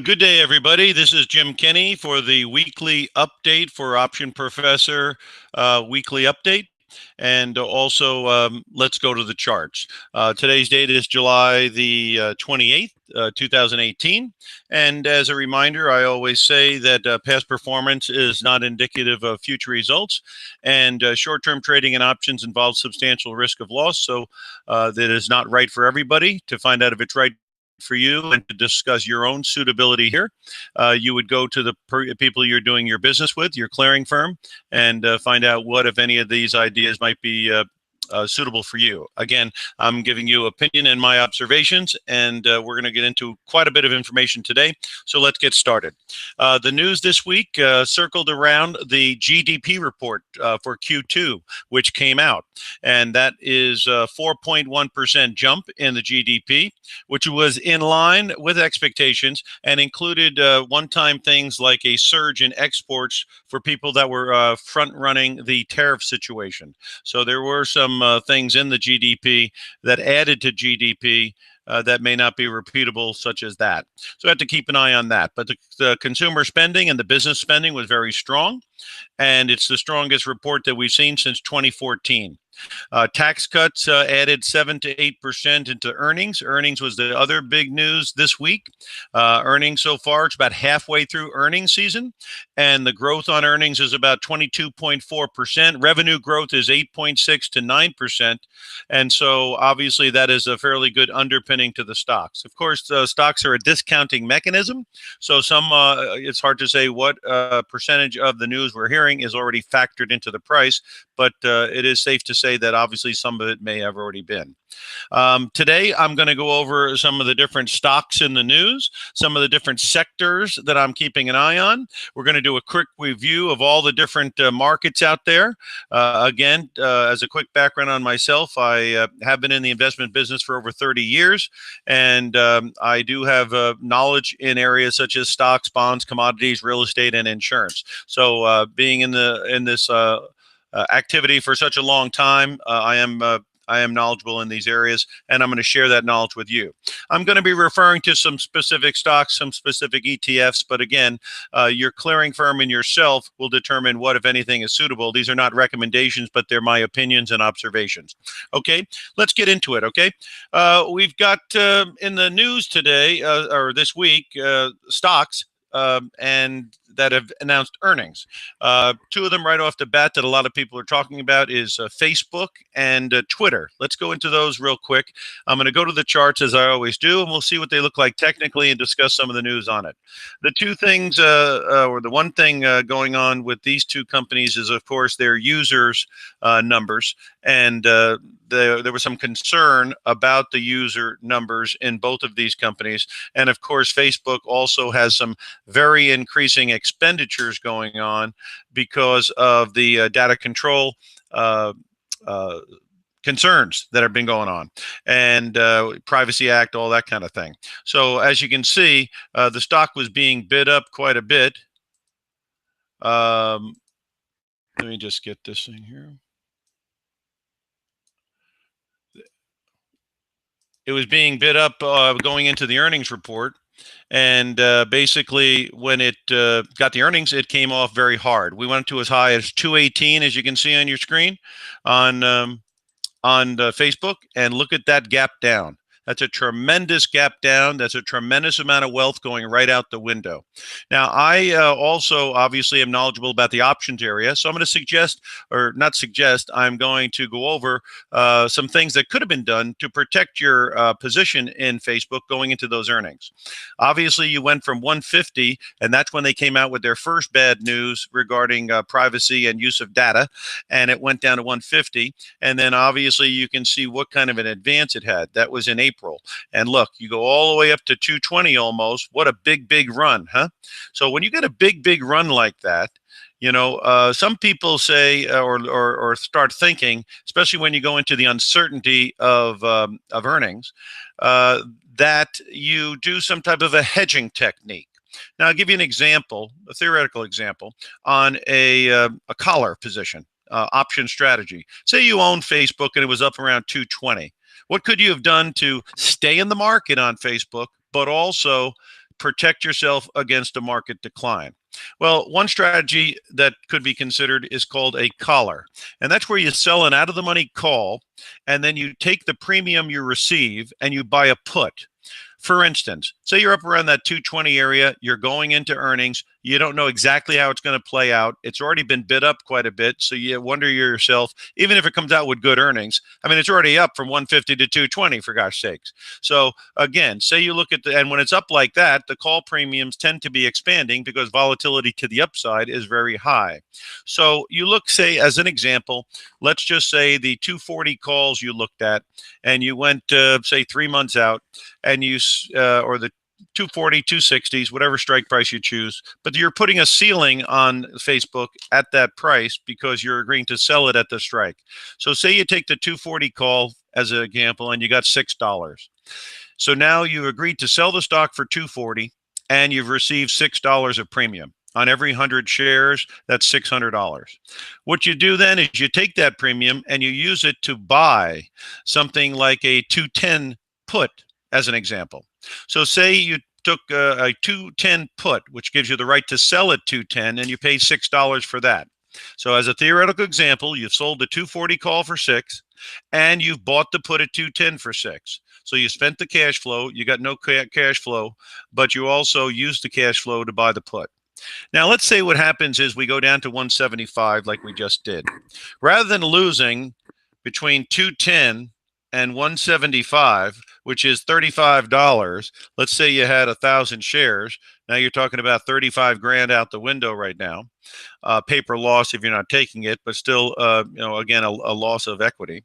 Good day, everybody. This is Jim Kenney for the weekly update for Option Professor weekly update. And also, let's go to the charts. Today's date is July the 28th, 2018. And as a reminder, I always say that past performance is not indicative of future results. And short-term trading in options involves substantial risk of loss. So that is not right for everybody. To find out if it's right for you and to discuss your own suitability here, you would go to the people you're doing your business with, your clearing firm, and find out what, if any, of these ideas might be suitable for you. Again, I'm giving you opinion and my observations, and we're going to get into quite a bit of information today. So let's get started. The news this week circled around the GDP report for Q2, which came out, and that is a 4.1% jump in the GDP, which was in line with expectations and included one-time things like a surge in exports for people that were front-running the tariff situation. So there were some things in the GDP that added to GDP that may not be repeatable, such as that. So I have to keep an eye on that. But the consumer spending and the business spending was very strong, and it's the strongest report that we've seen since 2014. Tax cuts added 7 to 8% into earnings. Earnings was the other big news this week. Earnings so far, it's about halfway through earnings season, and the growth on earnings is about 22.4%. Revenue growth is 8.6 to 9%, and so obviously that is a fairly good underpinning to the stocks. Of course, stocks are a discounting mechanism, so it's hard to say what percentage of the news we're hearing is already factored into the price, but it is safe to say that obviously some of it may have already been. Today, I'm going to go over some of the different stocks in the news, some of the different sectors that I'm keeping an eye on. We're going to do a quick review of all the different markets out there. Again, as a quick background on myself, I have been in the investment business for over 30 years, and I do have knowledge in areas such as stocks, bonds, commodities, real estate, and insurance. So being in this activity for such a long time, I am knowledgeable in these areas, and I'm going to share that knowledge with you. I'm going to be referring to some specific stocks, some specific ETFs, but again, your clearing firm and yourself will determine what, if anything, is suitable. These are not recommendations, but they're my opinions and observations. Okay, let's get into it, okay? We've got in the news today, or this week, stocks and that have announced earnings. Two of them right off the bat that a lot of people are talking about is Facebook and Twitter. Let's go into those real quick. I'm going to go to the charts as I always do, and we'll see what they look like technically and discuss some of the news on it. The two things, or the one thing going on with these two companies is, of course, their users' numbers. And there was some concern about the user numbers in both of these companies. And of course, Facebook also has some very increasing expenditures going on because of the data control concerns that have been going on, and Privacy Act, all that kind of thing. So as you can see, the stock was being bid up quite a bit. Let me just get this thing here. It was being bid up going into the earnings report. And basically, when it got the earnings, it came off very hard. We went to as high as 218, as you can see on your screen, on Facebook. And look at that gap down. That's a tremendous gap down. That's a tremendous amount of wealth going right out the window. Now, I also obviously am knowledgeable about the options area. So I'm going to suggest, or not suggest, I'm going to go over some things that could have been done to protect your position in Facebook going into those earnings. Obviously, you went from 150, and that's when they came out with their first bad news regarding privacy and use of data, and it went down to 150. And then obviously you can see what kind of an advance it had. That was in April. And look, you go all the way up to 220 almost. What a big run, huh? So when you get a big run like that, you know, some people say or start thinking, especially when you go into the uncertainty of earnings, that you do some type of a hedging technique. Now, I'll give you an example, a theoretical example, on a collar position. Option strategy. Say you own Facebook and it was up around 220. What could you have done to stay in the market on Facebook, but also protect yourself against a market decline? Well, one strategy that could be considered is called a collar. And that's where you sell an out-of-the-money call, and then you take the premium you receive and you buy a put. For instance, say you're up around that 220 area, you're going into earnings, you don't know exactly how it's going to play out. It's already been bid up quite a bit, so you wonder yourself, even if it comes out with good earnings, I mean, it's already up from 150 to 220, for gosh sakes. So again, say you look at and when it's up like that, the call premiums tend to be expanding because volatility to the upside is very high. So you look, say, as an example, let's just say the 240 calls you looked at, and you went, say, 3 months out, and you or the 240, 260s, whatever strike price you choose, but you're putting a ceiling on Facebook at that price because you're agreeing to sell it at the strike. So say you take the 240 call as an example, and you got $6. So now you agreed to sell the stock for 240, and you've received $6 of premium. On every 100 shares, that's $600. What you do then is you take that premium and you use it to buy something like a 210 put, as an example. So say you took a 210 put, which gives you the right to sell at 210, and you pay $6 for that. So as a theoretical example, you've sold the 240 call for 6, and you've bought the put at 210 for 6. So you spent the cash flow, you got no cash flow, but you also used the cash flow to buy the put. Now, let's say what happens is we go down to 175 like we just did. Rather than losing between 210 and 175, which is $35, let's say you had 1,000 shares. Now you're talking about 35 grand out the window right now. Paper loss if you're not taking it, but still, again, a loss of equity.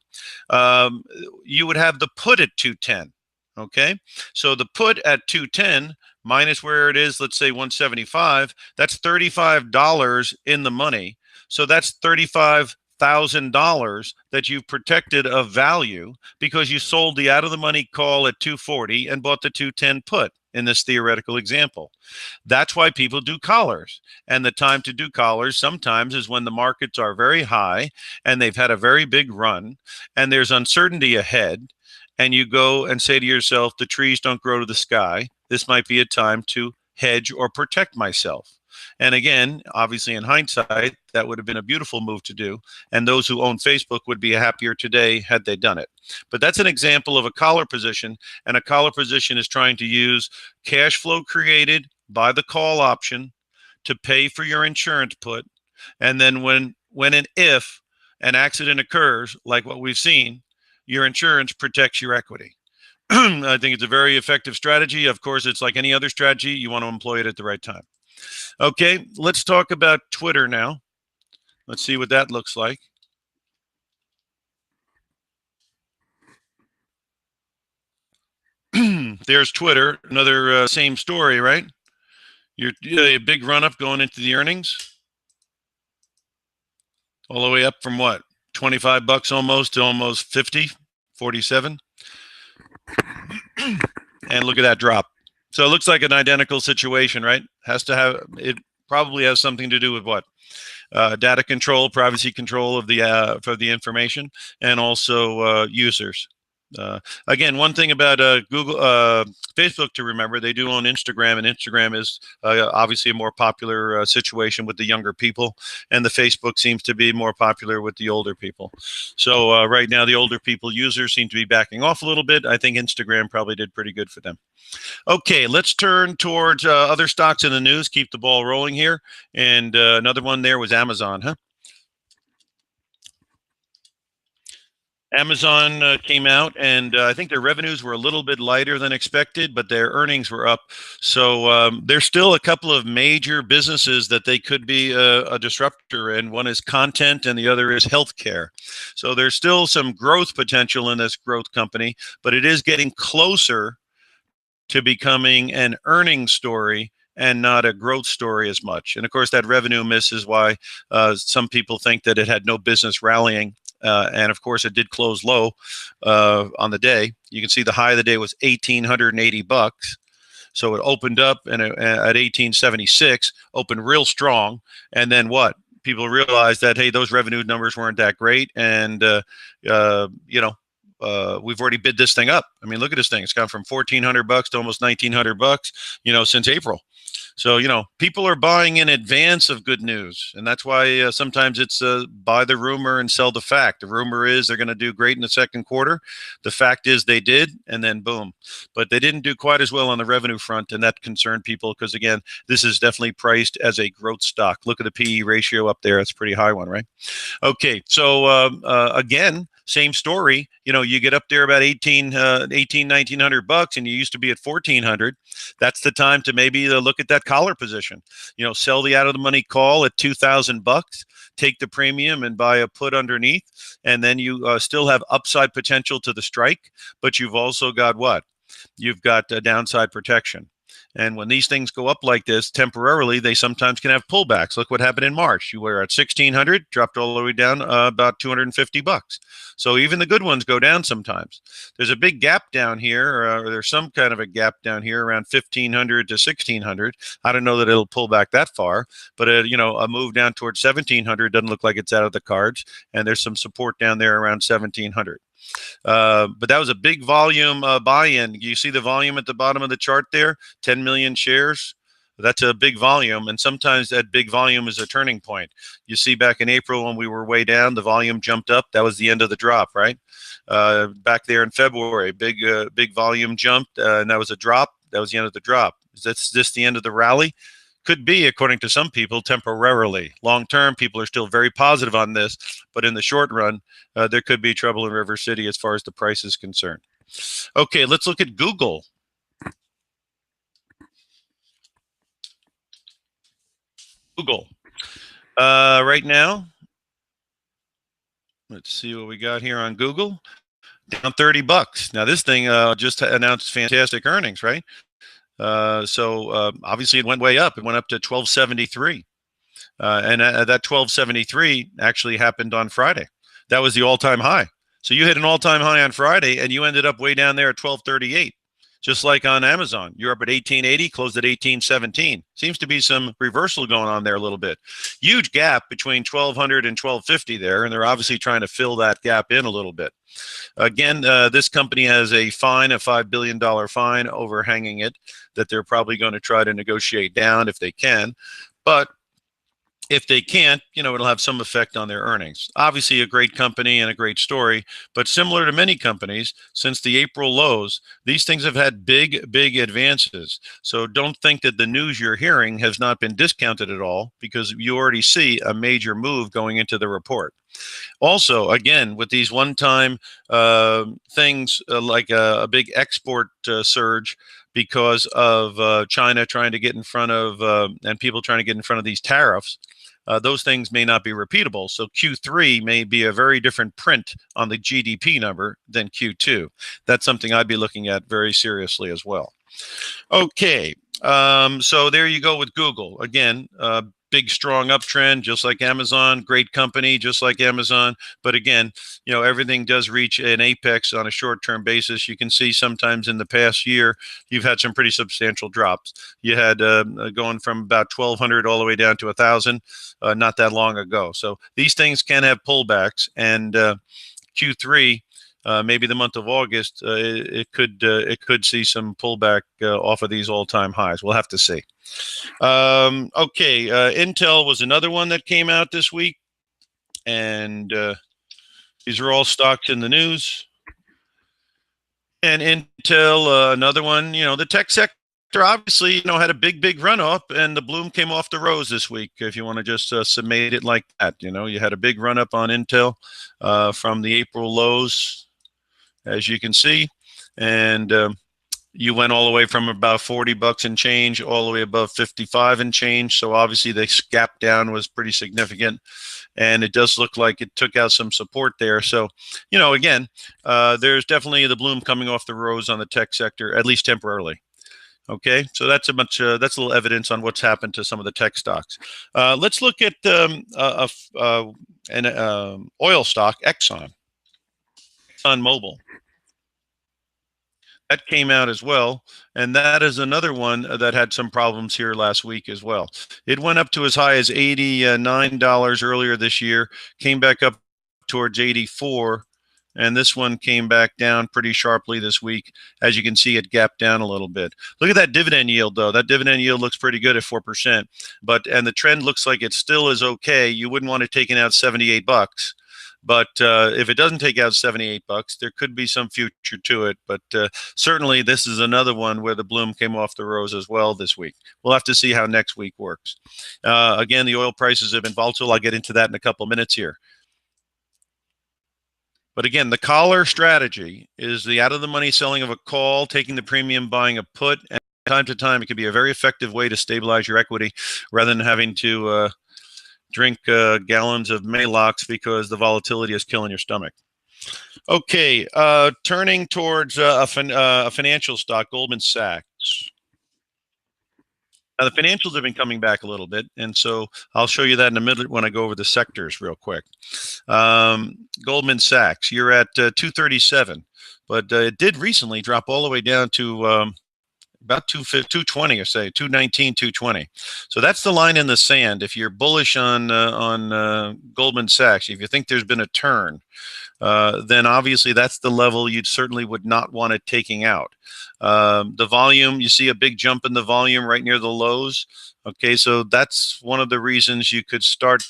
You would have the put at 210. Okay, so the put at 210 minus where it is, let's say 175, that's $35 in the money. So that's $35,000 that you've protected of value because you sold the out of the money call at 240 and bought the 210 put in this theoretical example. That's why people do collars. And the time to do collars sometimes is when the markets are very high and they've had a very big run and there's uncertainty ahead. And you go and say to yourself, the trees don't grow to the sky. This might be a time to hedge or protect myself. And again, obviously in hindsight, that would have been a beautiful move to do. And those who own Facebook would be happier today had they done it. But that's an example of a collar position. And a collar position is trying to use cash flow created by the call option to pay for your insurance put. And then when and if an accident occurs, like what we've seen, your insurance protects your equity. I think it's a very effective strategy. Of course, it's like any other strategy. You want to employ it at the right time. Okay, let's talk about Twitter now. Let's see what that looks like. There's Twitter, another same story, right? You're a big run up going into the earnings, all the way up from what, 25 bucks almost to almost 50, 47. And look at that drop. So it looks like an identical situation, right? It probably has something to do with what? Data control, privacy control of the for the information, and also users. Again, one thing about Facebook to remember, they do own Instagram, and Instagram is obviously a more popular situation with the younger people, and the Facebook seems to be more popular with the older people. So right now, the older people users seem to be backing off a little bit. I think Instagram probably did pretty good for them. Okay, let's turn towards other stocks in the news. Keep the ball rolling here. And another one there was Amazon, huh? Amazon came out, and I think their revenues were a little bit lighter than expected, but their earnings were up. So there's still a couple of major businesses that they could be a disruptor in. One is content, and the other is healthcare. So there's still some growth potential in this growth company, but it is getting closer to becoming an earnings story and not a growth story as much. And of course, that revenue miss is why some people think that it had no business rallying. And of course, it did close low on the day. You can see the high of the day was 1,880 bucks. So it opened up and at 1876, opened real strong. And then what? People realized that, hey, those revenue numbers weren't that great. And, we've already bid this thing up. I mean, look at this thing. It's gone from $1,400 to almost $1,900, since April. So, people are buying in advance of good news. And that's why sometimes it's buy the rumor and sell the fact. The rumor is they're going to do great in the second quarter. The fact is they did, and then boom. But they didn't do quite as well on the revenue front, and that concerned people because, again, this is definitely priced as a growth stock. Look at the PE ratio up there. It's a pretty high one, right? Okay, so again, same story. You get up there about 1,900 bucks, and you used to be at 1,400. That's the time to maybe look at that collar position. Sell the out of the money call at 2,000 bucks. Take the premium and buy a put underneath, and then you still have upside potential to the strike, but you've also got what? You've got downside protection. And when these things go up like this temporarily, they sometimes can have pullbacks. Look what happened in March. You were at 1,600, dropped all the way down about 250 bucks. So even the good ones go down sometimes. There's a big gap down here, or there's some kind of a gap down here around 1,500 to 1,600. I don't know that it'll pull back that far, but a move down towards 1,700 doesn't look like it's out of the cards. And there's some support down there around 1,700. But that was a big volume buy-in. You see the volume at the bottom of the chart there, 10 million shares. That's a big volume, and sometimes that big volume is a turning point. You see back in April when we were way down, the volume jumped up. That was the end of the drop, right? Back there in February, big volume jumped, and that was a drop. That was the end of the drop. Is this the end of the rally? Could be, according to some people, temporarily. Long term, people are still very positive on this, but in the short run, there could be trouble in River City as far as the price is concerned. Okay, let's look at Google. Google. Right now, let's see what we got here on Google. Down 30 bucks. Now, this thing just announced fantastic earnings, right? So obviously it went way up. It went up to 1273. And that 1273 actually happened on Friday. That was the all-time high. So you hit an all-time high on Friday, and you ended up way down there at 1238. Just like on Amazon, you're up at 1880, closed at 1817. Seems to be some reversal going on there a little bit. Huge gap between 1200 and 1250 there, and they're obviously trying to fill that gap in a little bit. Again, this company has a fine, a $5 billion fine overhanging it that they're probably going to try to negotiate down if they can. But if they can't, it'll have some effect on their earnings. Obviously, a great company and a great story, but similar to many companies, since the April lows, these things have had big, big advances. So don't think that the news you're hearing has not been discounted at all, because you already see a major move going into the report. Also, again, with these one-time things like a big export surge because of China trying to get in front of, and people trying to get in front of these tariffs, those things may not be repeatable. So Q3 may be a very different print on the GDP number than Q2. That's something I'd be looking at very seriously as well. Okay, so there you go with Google. Again, big, strong uptrend, just like Amazon. Great company, just like Amazon. But again, everything does reach an apex on a short-term basis. You can see sometimes in the past year, you've had some pretty substantial drops. You had going from about 1,200 all the way down to 1,000 not that long ago. So these things can have pullbacks, and Q3, maybe the month of August, it could see some pullback off of these all-time highs. We'll have to see. Okay, Intel was another one that came out this week, and these are all stocks in the news. And Intel, another one. The tech sector obviously, had a big run up, and the bloom came off the rose this week. If you want to just summate it like that, you had a big run up on Intel from the April lows, as you can see, and you went all the way from about 40 bucks and change all the way above 55 and change. So obviously the gap down was pretty significant, and it does look like it took out some support there. So, again, there's definitely the bloom coming off the rose on the tech sector, at least temporarily. Okay, so that's that's a little evidence on what's happened to some of the tech stocks. Let's look at an oil stock, ExxonMobil. That came out as well, and that is another one that had some problems here last week as well. It went up to as high as $89 earlier this year, came back up towards 84, and this one came back down pretty sharply this week. As you can see, it gapped down a little bit. Look at that dividend yield, though. That dividend yield looks pretty good at 4%, and the trend looks like it still is okay. You wouldn't want it taking out 78 bucks. But if it doesn't take out 78 bucks, there could be some future to it. But certainly, this is another one where the bloom came off the rose as well this week. We'll have to see how next week works. Again, the oil prices have been volatile. I'll get into that in a couple of minutes here. But again, the collar strategy is the out-of-the-money selling of a call, taking the premium, buying a put, and time to time, it can be a very effective way to stabilize your equity rather than having to drink gallons of Maalox because the volatility is killing your stomach. Okay, turning towards a financial stock, Goldman Sachs. Now, the financials have been coming back a little bit, and so I'll show you that in a minute when I go over the sectors real quick. Goldman Sachs, you're at 237, but it did recently drop all the way down to about 220 or say 219, 220. So that's the line in the sand. If you're bullish on Goldman Sachs, if you think there's been a turn, then obviously that's the level you certainly would not want it taking out. The volume, you see a big jump in the volume right near the lows. Okay, so that's one of the reasons you could start,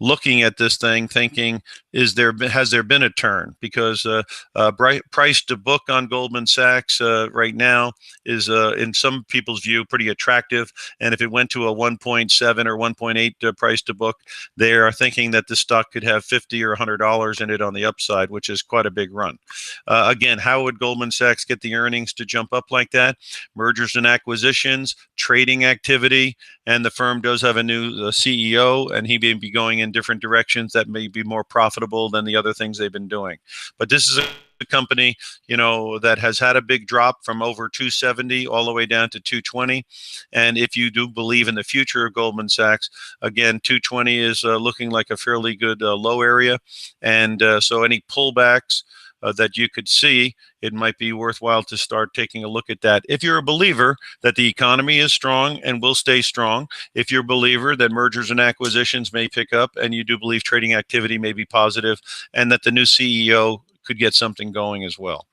looking at this thing thinking, has there been a turn? Because price to book on Goldman Sachs right now is in some people's view pretty attractive, and if it went to a 1.7 or 1.8 price to book, they are thinking that the stock could have $50 or $100 in it on the upside, which is quite a big run. Again, how would Goldman Sachs get the earnings to jump up like that? Mergers and acquisitions, trading activity, and the firm does have a new CEO, and he may be going in different directions that may be more profitable than the other things they've been doing. But this is a company, that has had a big drop from over 270 all the way down to 220. And if you do believe in the future of Goldman Sachs, again, 220 is looking like a fairly good low area. And so any pullbacks that you could see, it might be worthwhile to start taking a look at that. If you're a believer that the economy is strong and will stay strong, if you're a believer that mergers and acquisitions may pick up, and you do believe trading activity may be positive, and that the new CEO could get something going as well.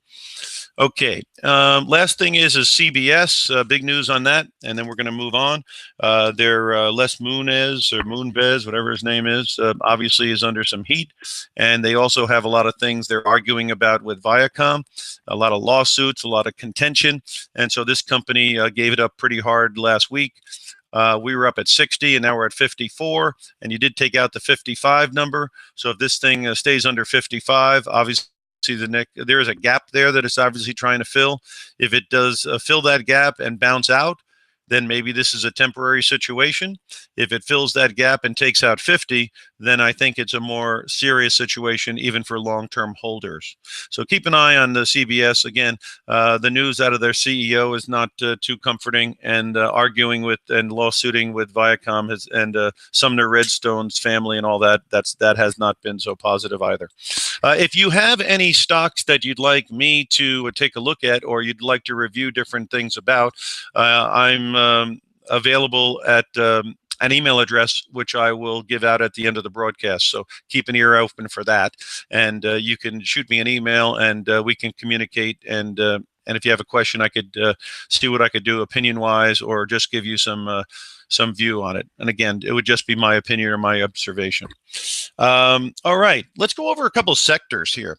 Okay, last thing is CBS, big news on that, and then we're going to move on. Les Moonves or Moonves, whatever his name is, obviously is under some heat, and they also have a lot of things they're arguing about with Viacom, a lot of lawsuits, a lot of contention, and so this company gave it up pretty hard last week. We were up at 60 and now we're at 54, and you did take out the 55 number. So if this thing stays under 55, obviously there is a gap there that it's obviously trying to fill. If it does fill that gap and bounce out, then maybe this is a temporary situation. If it fills that gap and takes out 50, then I think it's a more serious situation even for long-term holders. So keep an eye on the CBS. Again, the news out of their CEO is not too comforting, and arguing with and lawsuiting with Viacom and Sumner Redstone's family and all that, that has not been so positive either. If you have any stocks that you'd like me to take a look at, or you'd like to review different things about, I'm available at an email address, which I will give out at the end of the broadcast. So keep an ear open for that. And you can shoot me an email, and we can communicate. And if you have a question, I could see what I could do opinion-wise, or just give you some view on it. And again, it would just be my opinion or my observation. All right, let's go over a couple of sectors here.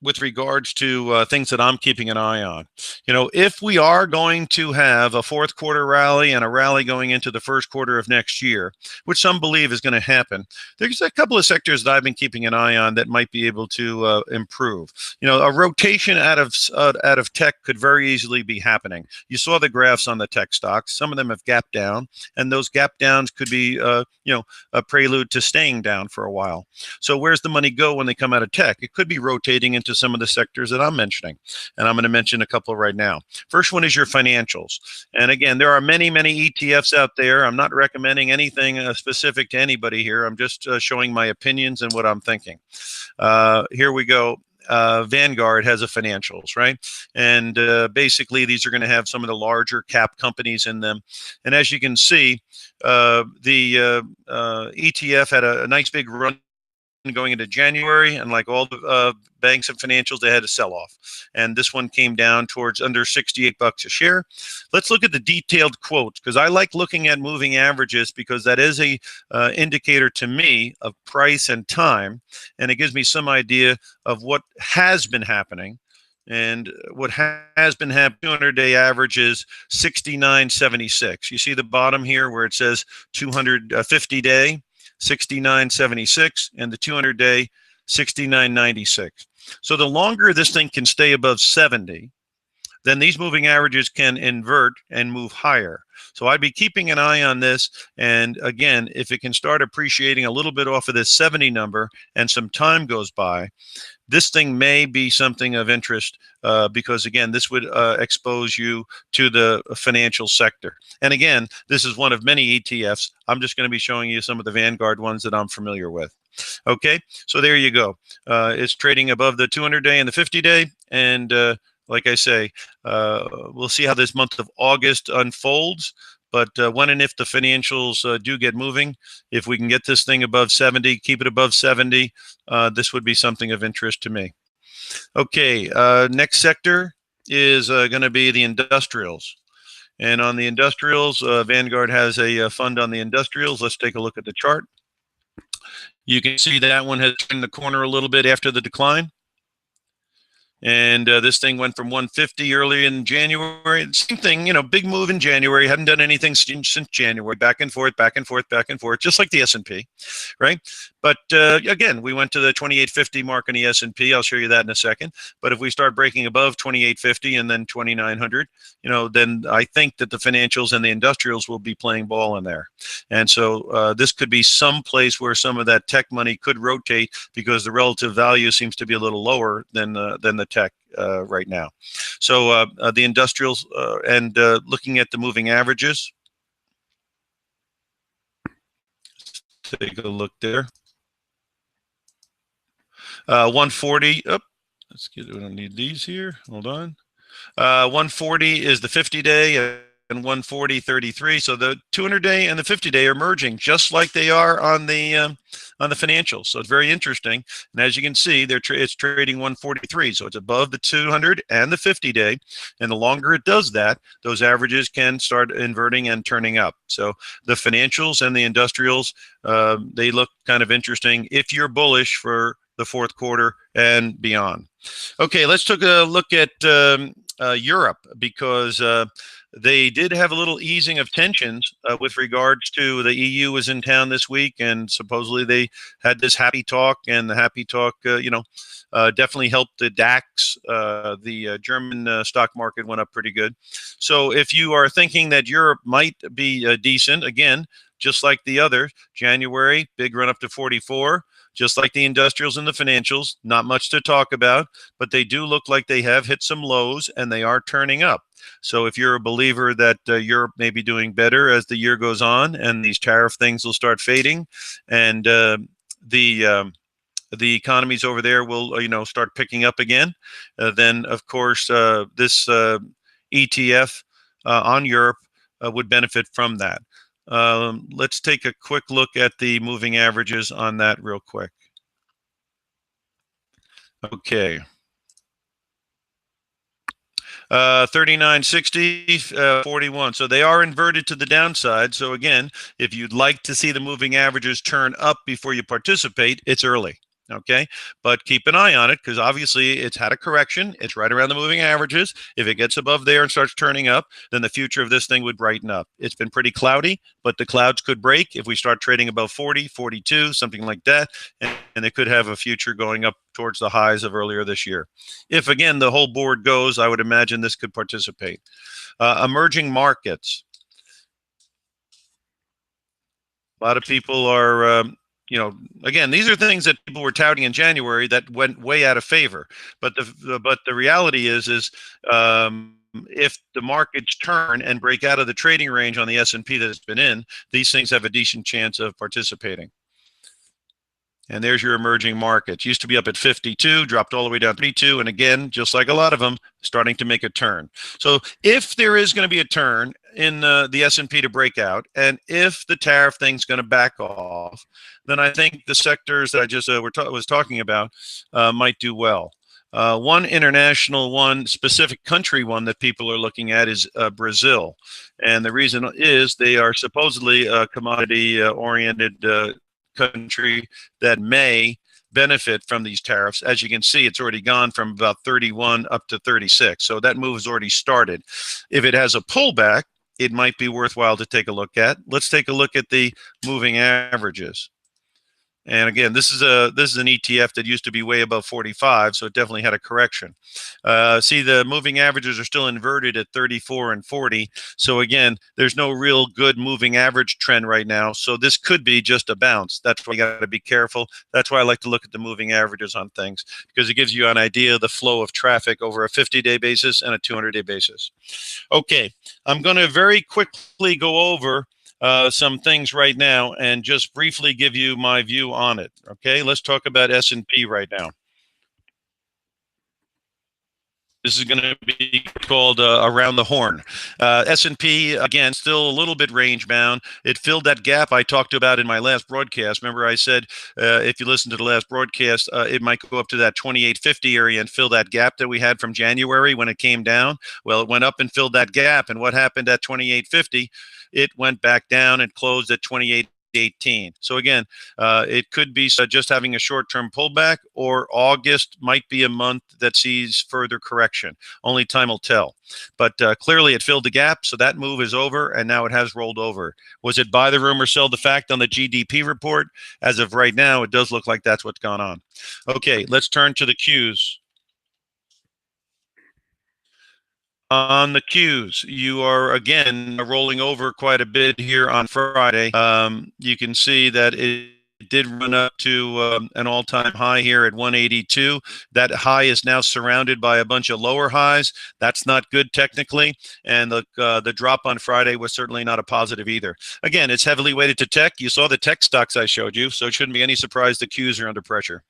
With regards to things that I'm keeping an eye on. If we are going to have a fourth quarter rally and a rally going into the first quarter of next year, which some believe is going to happen, there's a couple of sectors that I've been keeping an eye on that might be able to improve. A rotation out of tech could very easily be happening. You saw the graphs on the tech stocks. Some of them have gapped down, and those gap downs could be a prelude to staying down for a while. So where's the money go when they come out of tech? It could be rotating into some of the sectors that I'm mentioning, and I'm going to mention a couple right now. First one is your financials, and again, there are many ETFs out there. I'm not recommending anything specific to anybody here. I'm just showing my opinions and what I'm thinking. Here we go. Vanguard has a financials, right? And basically, these are going to have some of the larger cap companies in them. And as you can see, the ETF had a nice big run going into January, and like all the banks and financials, they had a sell-off. And this one came down towards under 68 bucks a share. Let's look at the detailed quotes, because I like looking at moving averages because that is a indicator to me of price and time, and it gives me some idea of what has been happening. And what has been happening, 200-day average is 69.76. You see the bottom here where it says 250-day, 69.76, and the 200-day, 69.96. So the longer this thing can stay above 70, then these moving averages can invert and move higher. So I'd be keeping an eye on this. And again, if it can start appreciating a little bit off of this 70 number and some time goes by, this thing may be something of interest because, again, this would expose you to the financial sector. And again, this is one of many ETFs. I'm just going to be showing you some of the Vanguard ones that I'm familiar with. Okay, so there you go. It's trading above the 200-day and the 50-day. And like I say, we'll see how this month of August unfolds. But when and if the financials do get moving, if we can get this thing above 70, keep it above 70, this would be something of interest to me. Okay, next sector is going to be the industrials. And on the industrials, Vanguard has a fund on the industrials. Let's take a look at the chart. You can see that one has turned the corner a little bit after the decline. And this thing went from 150 early in January. Same thing, big move in January. Hadn't done anything since January. Back and forth, back and forth, back and forth, just like the S&P, right? But again, we went to the 2850 mark on the S&P. I'll show you that in a second. But if we start breaking above 2850 and then 2900, then I think that the financials and the industrials will be playing ball in there. And so this could be some place where some of that tech money could rotate because the relative value seems to be a little lower than the tech right now. So the industrials and looking at the moving averages. Take a look there. 140. Oh, let's get. We don't need these here. Hold on. 140 is the 50-day. And 140.33. So the 200-day and the 50-day are merging just like they are on the financials. So it's very interesting. And as you can see, it's trading 143. So it's above the 200 and the 50-day. And the longer it does that, those averages can start inverting and turning up. So the financials and the industrials, they look kind of interesting if you're bullish for the fourth quarter and beyond. Okay, let's take a look at Europe, because they did have a little easing of tensions with regards to the EU was in town this week, and supposedly they had this happy talk, and the happy talk, definitely helped the DAX. The German stock market went up pretty good. So if you are thinking that Europe might be decent, again, just like the other, January, big run up to 44. Just like the industrials and the financials, not much to talk about, but they do look like they have hit some lows and they are turning up. So if you're a believer that Europe may be doing better as the year goes on and these tariff things will start fading, and the economies over there will start picking up again, then of course this ETF on Europe would benefit from that. Let's take a quick look at the moving averages on that real quick. Okay. 39.60, 41. So they are inverted to the downside. So again, if you'd like to see the moving averages turn up before you participate, it's early. Okay, but keep an eye on it, because obviously it's had a correction. It's right around the moving averages. If it gets above there and starts turning up, then the future of this thing would brighten up. It's been pretty cloudy, but the clouds could break if we start trading above 40, 42, something like that, and they could have a future going up towards the highs of earlier this year. If, again, the whole board goes, I would imagine this could participate. Emerging markets. A lot of people are... again, these are things that people were touting in January that went way out of favor. But the reality is if the markets turn and break out of the trading range on the S&P that it's been in, these things have a decent chance of participating. And there's your emerging markets. Used to be up at 52, dropped all the way down to 32, and again, just like a lot of them, starting to make a turn. So if there is going to be a turn in the S&P to break out, and if the tariff thing's going to back off, then I think the sectors that I just was talking about might do well. One international one, specific country one that people are looking at is Brazil. And the reason is they are supposedly a commodity-oriented country that may benefit from these tariffs. As you can see, it's already gone from about 31 up to 36. So that move has already started. If it has a pullback, it might be worthwhile to take a look at. Let's take a look at the moving averages. And again, this is an ETF that used to be way above 45, so it definitely had a correction. See, the moving averages are still inverted at 34 and 40. So again, there's no real good moving average trend right now. So this could be just a bounce. That's why you got to be careful. That's why I like to look at the moving averages on things, because it gives you an idea of the flow of traffic over a 50-day basis and a 200-day basis. Okay, I'm going to very quickly go over some things right now and just briefly give you my view on it. Okay, let's talk about S&P right now. This is going to be called around the horn. S&P, again, still a little bit range bound. It filled that gap I talked about in my last broadcast. Remember I said if you listen to the last broadcast, it might go up to that 2850 area and fill that gap that we had from January when it came down. Well, it went up and filled that gap. And what happened at 2850? It went back down and closed at 2818. So again, it could be just having a short-term pullback, or August might be a month that sees further correction. Only time will tell. But clearly it filled the gap, so that move is over, and now it has rolled over. Was it buy the rumor, sell the fact on the GDP report? As of right now, it does look like that's what's gone on. Okay, let's turn to the Qs. On the Qs, you are again rolling over quite a bit here on Friday. You can see that it did run up to an all-time high here at 182. That high is now surrounded by a bunch of lower highs. That's not good technically, and the drop on Friday was certainly not a positive either. Again, it's heavily weighted to tech. You saw the tech stocks I showed you, so it shouldn't be any surprise the Qs are under pressure.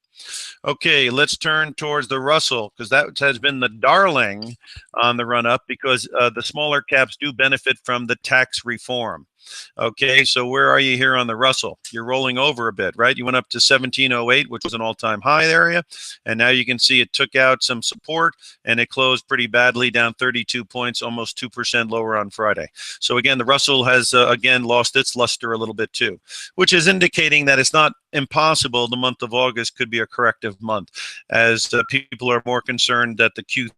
Okay, let's turn towards the Russell, because that has been the darling on the run up, because the smaller caps do benefit from the tax reform. Okay, so where are you here on the Russell? You're rolling over a bit, right? You went up to 1708, which was an all-time high area, and now you can see it took out some support, and it closed pretty badly, down 32 points, almost 2% lower on Friday. So again, the Russell has again lost its luster a little bit too, which is indicating that it's not impossible the month of August could be a corrective month, as people are more concerned that the Q3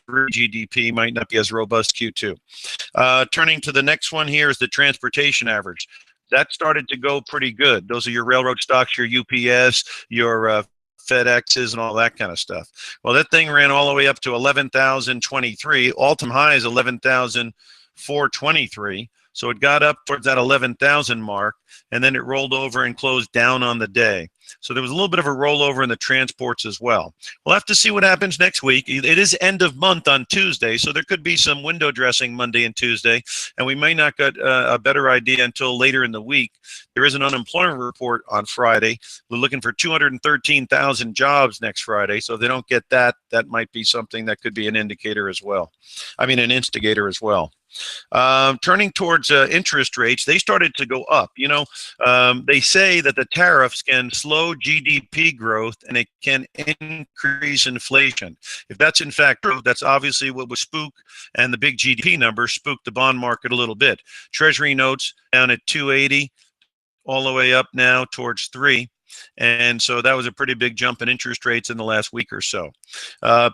GDP might not be as robust Q2. Turning to the next one here is the transportation average. That started to go pretty good. Those are your railroad stocks, your UPS, your FedExes, and all that kind of stuff. Well, that thing ran all the way up to 11,023. All-time high is 11,423. So it got up towards that 11,000 mark, and then it rolled over and closed down on the day. So there was a little bit of a rollover in the transports as well. We'll have to see what happens next week. It is end of month on Tuesday, so there could be some window dressing Monday and Tuesday, and we may not get a better idea until later in the week. There is an unemployment report on Friday. We're looking for 213,000 jobs next Friday, so if they don't get that, that might be something that could be an indicator as well. I mean, an instigator as well. Turning towards interest rates, they started to go up. You know, they say that the tariffs can slow GDP growth and it can increase inflation. If that's in fact true, that's obviously what would spook, and the big GDP numbers spooked the bond market a little bit. Treasury notes down at 280, all the way up now towards 3. And so that was a pretty big jump in interest rates in the last week or so.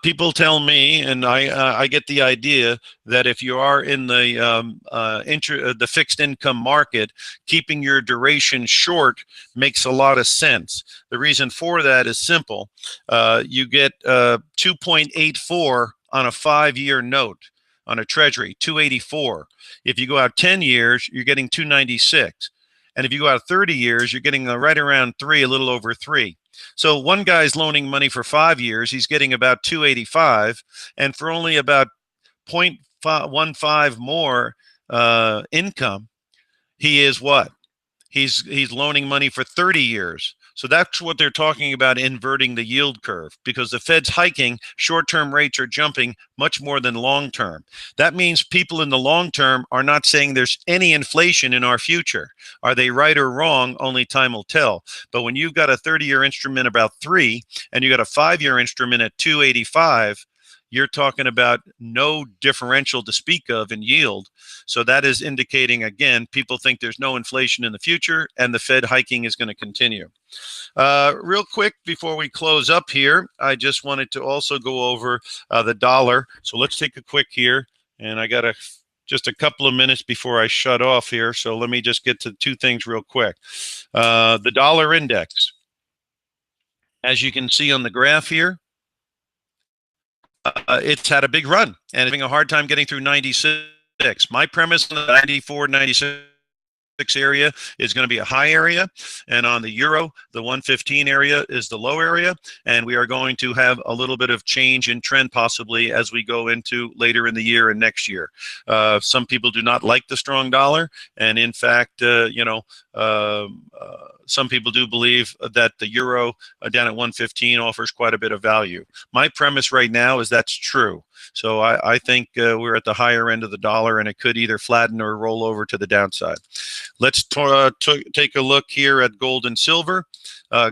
People tell me, and I get the idea, that if you are in the fixed income market, keeping your duration short makes a lot of sense. The reason for that is simple. You get 2.84 on a 5-year note on a treasury, 284. If you go out 10 years, you're getting 296. And if you go out 30 years, you're getting right around 3, a little over 3. So one guy's loaning money for 5 years, he's getting about 285, and for only about 0.15 more income, he is what? He's loaning money for 30 years. So that's what they're talking about, inverting the yield curve, because the Fed's hiking, short-term rates are jumping much more than long-term. That means people in the long term are not saying there's any inflation in our future. Are they right or wrong? Only time will tell. But when you've got a 30-year instrument about 3 and you got a 5-year instrument at 285, you're talking about no differential to speak of in yield. So that is indicating, again, people think there's no inflation in the future and the Fed hiking is going to continue. Real quick before we close up here, I just wanted to also go over the dollar. So let's take a quick here. And I got just a couple of minutes before I shut off here. So let me just get to two things real quick. The dollar index, as you can see on the graph here, it's had a big run and it's having a hard time getting through 96. My premise in the 94, 96 area is going to be a high area, and on the euro, the 115 area is the low area, and we are going to have a little bit of change in trend possibly as we go into later in the year and next year. Some people do not like the strong dollar, and in fact, some people do believe that the euro down at 115 offers quite a bit of value. My premise right now is that's true. So I think we're at the higher end of the dollar, and it could either flatten or roll over to the downside. Let's take a look here at gold and silver.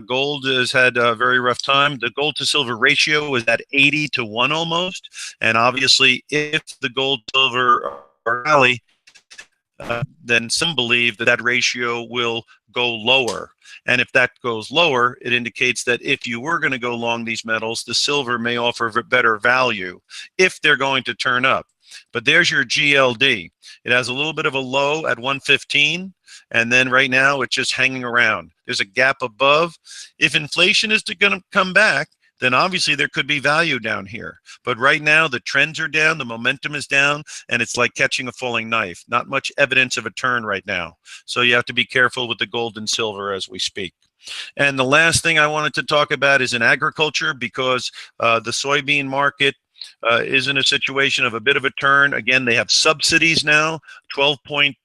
Gold has had a very rough time. The gold to silver ratio is at 80-1 almost. And obviously, if the gold silver rally, then some believe that that ratio will go lower. And if that goes lower, it indicates that if you were going to go long these metals, the silver may offer better value if they're going to turn up. But there's your GLD. It has a little bit of a low at 115, and then right now it's just hanging around. There's a gap above. If inflation is going to come back, then obviously there could be value down here. But right now the trends are down, the momentum is down, and it's like catching a falling knife. Not much evidence of a turn right now. So you have to be careful with the gold and silver as we speak. And the last thing I wanted to talk about is in agriculture, because the soybean market is in a situation of a bit of a turn. Again, they have subsidies now. I think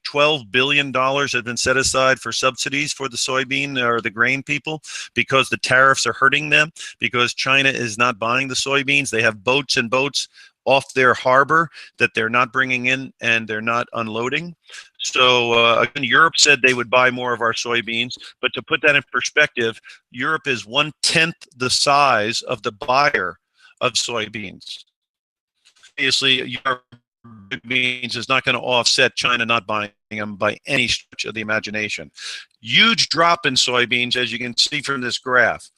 $12 billion have been set aside for subsidies for the soybean or the grain people, because the tariffs are hurting them, because China is not buying the soybeans. They have boats and boats off their harbor that they're not bringing in and they're not unloading. So again, Europe said they would buy more of our soybeans, but to put that in perspective, Europe is 1/10 the size of the buyer of soybeans. Obviously, Europe beans is not going to offset China not buying them by any stretch of the imagination. Huge drop in soybeans, as you can see from this graph.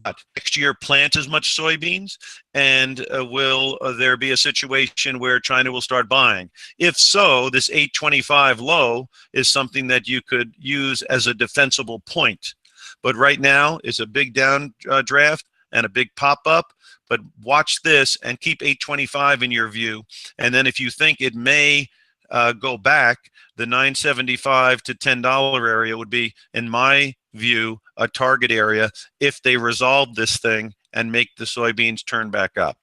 But next year, plant as much soybeans, and will there be a situation where China will start buying? If so, this 825 low is something that you could use as a defensible point. But right now is a big downdraft and a big pop-up. But watch this and keep 825 in your view. And then if you think it may go back, the 975 to $10 area would be, in my view, a target area if they resolve this thing and make the soybeans turn back up.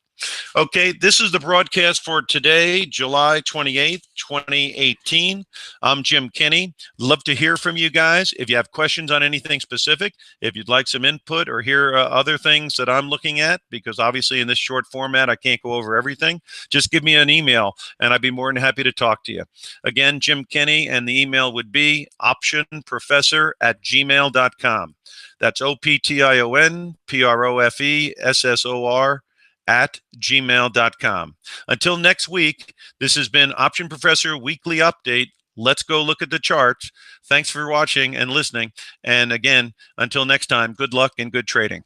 Okay, this is the broadcast for today, July 28th, 2018. I'm Jim Kenney. Love to hear from you guys. If you have questions on anything specific, if you'd like some input or hear other things that I'm looking at, because obviously in this short format, I can't go over everything, just give me an email and I'd be more than happy to talk to you. Again, Jim Kenney, and the email would be optionprofessor@gmail.com. That's optionprofessor@gmail.com. Until next week, this has been Option Professor Weekly Update. Let's go look at the charts. Thanks for watching and listening. And again, until next time, good luck and good trading.